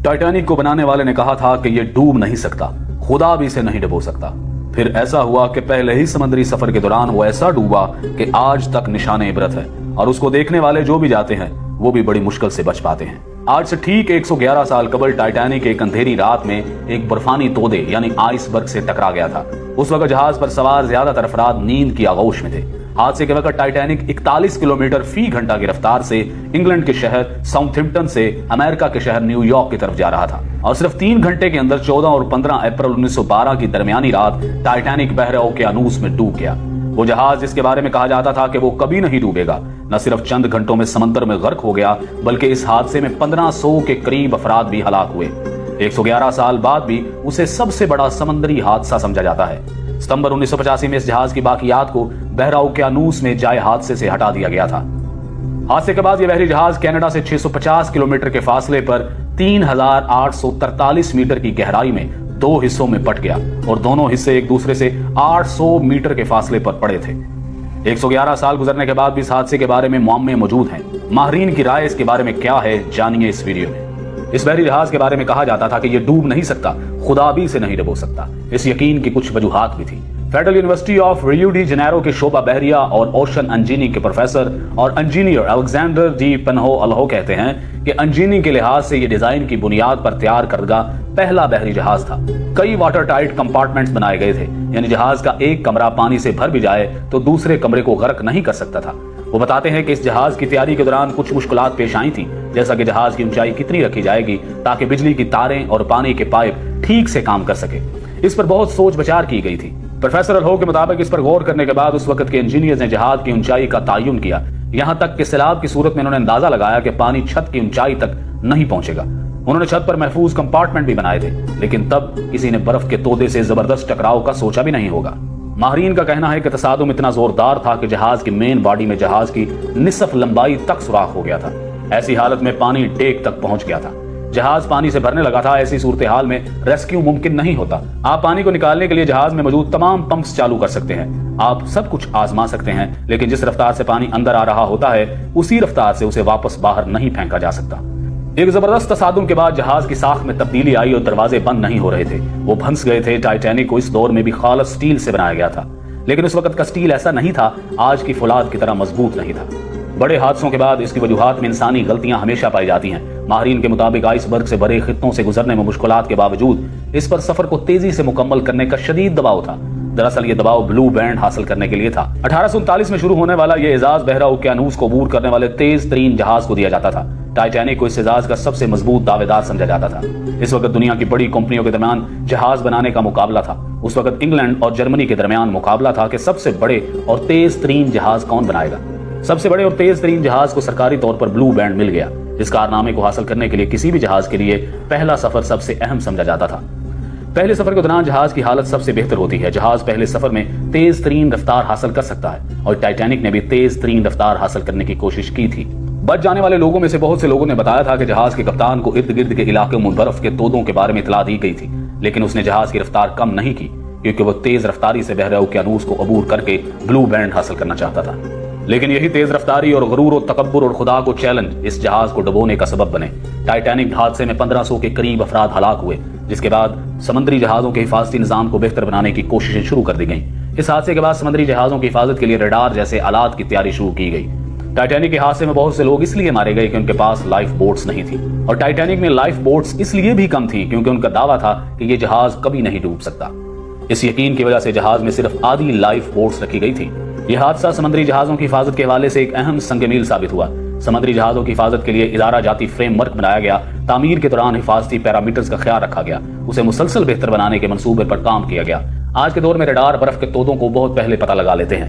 Titanic को बनाने वाले ने कहा था कि ये डूब नहीं सकता, खुदा भी इसे नहीं डुबो सकता। फिर ऐसा हुआ कि पहले ही समुद्री सफर के दौरान वो ऐसा डूबा कि आज तक निशाने इबरत है और उसको देखने वाले जो भी जाते हैं वो भी बड़ी मुश्किल से बच पाते हैं। आज से ठीक 111 साल कबल टाइटैनिक एक अंधेरी रात में एक बर्फानी तोदे यानी आइसबर्ग से टकरा गया था। उस वक्त जहाज पर सवार ज्यादातर अफराद नींद की आगोश में थे। हादसे के वक्त टाइटैनिक 41 किलोमीटर फी घंटा की रफ्तार से इंग्लैंड के शहर साउथहैम्पटन से अमेरिका के शहर न्यूयॉर्क की तरफ जा रहा था और सिर्फ 3 घंटे के अंदर 14 और 15 अप्रैल 1912 की दरमियानी रात टाइटैनिक बहरे ओकेयानूस में डूब गया। वो जहाज जिसके बारे में कहा जाता था कि वो कभी नहीं डूबेगा, न सिर्फ चंद घंटों में समंदर में गर्क हो गया बल्कि इस हादसे में 1500 के करीब अफराद भी हलाक हुए। 111 साल बाद भी उसे सबसे बड़ा समंदरी हादसा समझा जाता है। सितंबर 1985 में इस जहाज की बाकियात को बहरा ओकेयानूस में जाए हादसे से हटा दिया गया था। हादसे के बाद यह बहरी जहाज कनाडा से 650 किलोमीटर के फासले पर 3843 मीटर की गहराई में 2 हिस्सों में बट गया और दोनों हिस्से एक दूसरे से 800 मीटर के फासले पर पड़े थे। 111 साल गुजरने के बाद भी इस हादसे के बारे में मुआम्मे मौजूद हैं। माहिरीन की राय इसके बारे में क्या है, जानिए इस वीडियो में। इस बहरी जहाज के बारे में कहा जाता था कि यह डूब नहीं सकता, खुदा भी इसे नहीं डुबो सकता। इस यकीन की कुछ वजूहात भी थी। Federal university of Rio de Janeiro के शोबा बहरिया और ओशन इंजीनियरिंग के प्रोफेसर और इंजीनियर अलेक्जेंडर डी पेन्हो अल्हो कहते हैं कि इंजीनियरिंग के लिहाज से यह डिजाइन की बुनियाद पर तैयार करदा पहला बहरी जहाज था। कई वाटर टाइट कंपार्टमेंट्स बनाए गए थे, यानी जहाज का एक कमरा पानी से भर भी जाए तो दूसरे कमरे को गर्क नहीं कर सकता था। वो बताते हैं कि इस जहाज की तैयारी के दौरान कुछ मुश्किलात पेश आई थी, जैसा कि जहाज की ऊंचाई कितनी रखी जाएगी ताकि बिजली की तारें और पानी के पाइप ठीक से काम कर सके। इस पर बहुत सोच विचार की गई थी। प्रोफेसर अल्हो के मुताबिक इस पर गौर करने के बाद उस वक्त के इंजीनियर्स ने जहाज की ऊंचाई का तायुन किया। यहाँ तक कि सैलाब की सूरत में उन्होंने अंदाजा लगाया कि पानी छत की ऊंचाई तक नहीं पहुंचेगा। उन्होंने छत पर महफूज कंपार्टमेंट भी बनाए थे, लेकिन तब किसी ने बर्फ के तोदे से जबरदस्त टकराव का सोचा भी नहीं होगा। माहिरीन का कहना है कि तसादुम इतना जोरदार था कि जहाज की मेन बॉडी में जहाज की निसफ लंबाई तक सुराख हो गया था। ऐसी हालत में पानी डेक तक पहुंच गया था। जहाज पानी से भरने लगा था। ऐसी सूरत हाल में रेस्क्यू मुमकिन नहीं होता। आप पानी को निकालने के लिए जहाज में मौजूद तमाम पंप्स चालू कर सकते हैं, आप सब कुछ आजमा सकते हैं, लेकिन जिस रफ्तार से पानी अंदर आ रहा होता है उसी रफ्तार से उसे वापस बाहर नहीं फेंका जा सकता। एक जबरदस्त तसादुम के बाद जहाज की साख में तब्दीली आई और दरवाजे बंद नहीं हो रहे थे, वो भंस गए थे। टाइटैनिक को इस दौर में भी खालस स्टील से बनाया गया था, लेकिन उस वक्त का स्टील ऐसा नहीं था, आज की फौलाद की तरह मजबूत नहीं था। बड़े हादसों के बाद इसकी वजूहात में इंसानी गलतियां हमेशा पाई जाती हैं। माहिरीन के मुताबिक आइसबर्ग से भरे खित्तों से गुजरने में मुश्किलात के बावजूद इस पर सफर को तेजी से मुकम्मल करने का शदीद दबाव था। दरअसल ये दबाव ब्लू बैंड हासिल करने के लिए था। 1839 में शुरू होने वाला ये एजाज बहरा ओकेयानूस को अबूर करने वाले तेज तरीन जहाज को दिया जाता था। टाइटैनिक को इस एजाज का सबसे मजबूत दावेदार समझा जाता था। इस वक्त दुनिया की बड़ी कंपनियों के दरमियान जहाज बनाने का मुकाबला था। उस वक्त इंग्लैंड और जर्मनी के दरमियान मुकाबला था कि सबसे बड़े और तेज तरीन जहाज कौन बनाएगा। सबसे बड़े और तेज तरीन जहाज को सरकारी तौर पर ब्लू बैंड मिल गया। इस कारनामे को हासिल करने के लिए किसी भी जहाज के लिए पहला सफर सबसे अहम समझा जाता था। पहले सफर के दौरान जहाज की हालत सबसे बेहतर होती है। जहाज पहले सफर में तेज तरीन रफ्तार हासिल कर सकता है और टाइटैनिक ने भी तेज तरीन रफ्तार हासिल करने की कोशिश की थी। बच जाने वाले लोगों में से बहुत से लोगों ने बताया था कि जहाज के कप्तान को इर्द गिर्द के इलाके में बर्फ के तोदों के बारे में इतला दी गई थी, लेकिन उसने जहाज की रफ्तार कम नहीं की क्योंकि वो तेज रफ्तारी से बहरे ओकेयानूस को अबूर करके ब्लू बैंड हासिल करना चाहता था। लेकिन यही तेज रफ्तारी और गुरूर और तकब्बुर और खुदा को चैलेंज इस जहाज को डुबोने का सबब बने। टाइटैनिक हादसे में 1500 के करीब अफराद हलाक हुए, जिसके बाद समुद्री जहाजों के हिफाजती निजाम को बेहतर बनाने की कोशिशें शुरू कर दी गई। इस हादसे के बाद समुद्री जहाजों की हिफाजत के लिए रडार जैसे आलात की तैयारी शुरू की गई। टाइटैनिक के हादसे में बहुत से लोग इसलिए मारे गए कि उनके पास लाइफ बोट्स नहीं थी, और टाइटैनिक में लाइफ बोट्स इसलिए भी कम थी क्योंकि उनका दावा था कि यह जहाज कभी नहीं डूब सकता। इस यकीन की वजह से जहाज में सिर्फ आधी लाइफ बोट्स रखी गई थी। यह हादसा समुद्री जहाजों की हिफाजत के हवाले से एक अहम संग-ए-मील साबित हुआ। समुद्री जहाजों की हिफाजत के लिए इदारा जाती फ्रेमवर्क बनाया गया। तामीर के दौरान हिफाजती पैरामीटर्स का ख्याल रखा गया। उसे मुसलसल बेहतर बनाने के मंसूबे पर काम किया गया। आज के दौर में रडार बर्फ के तोदों को बहुत पहले पता लगा लेते हैं।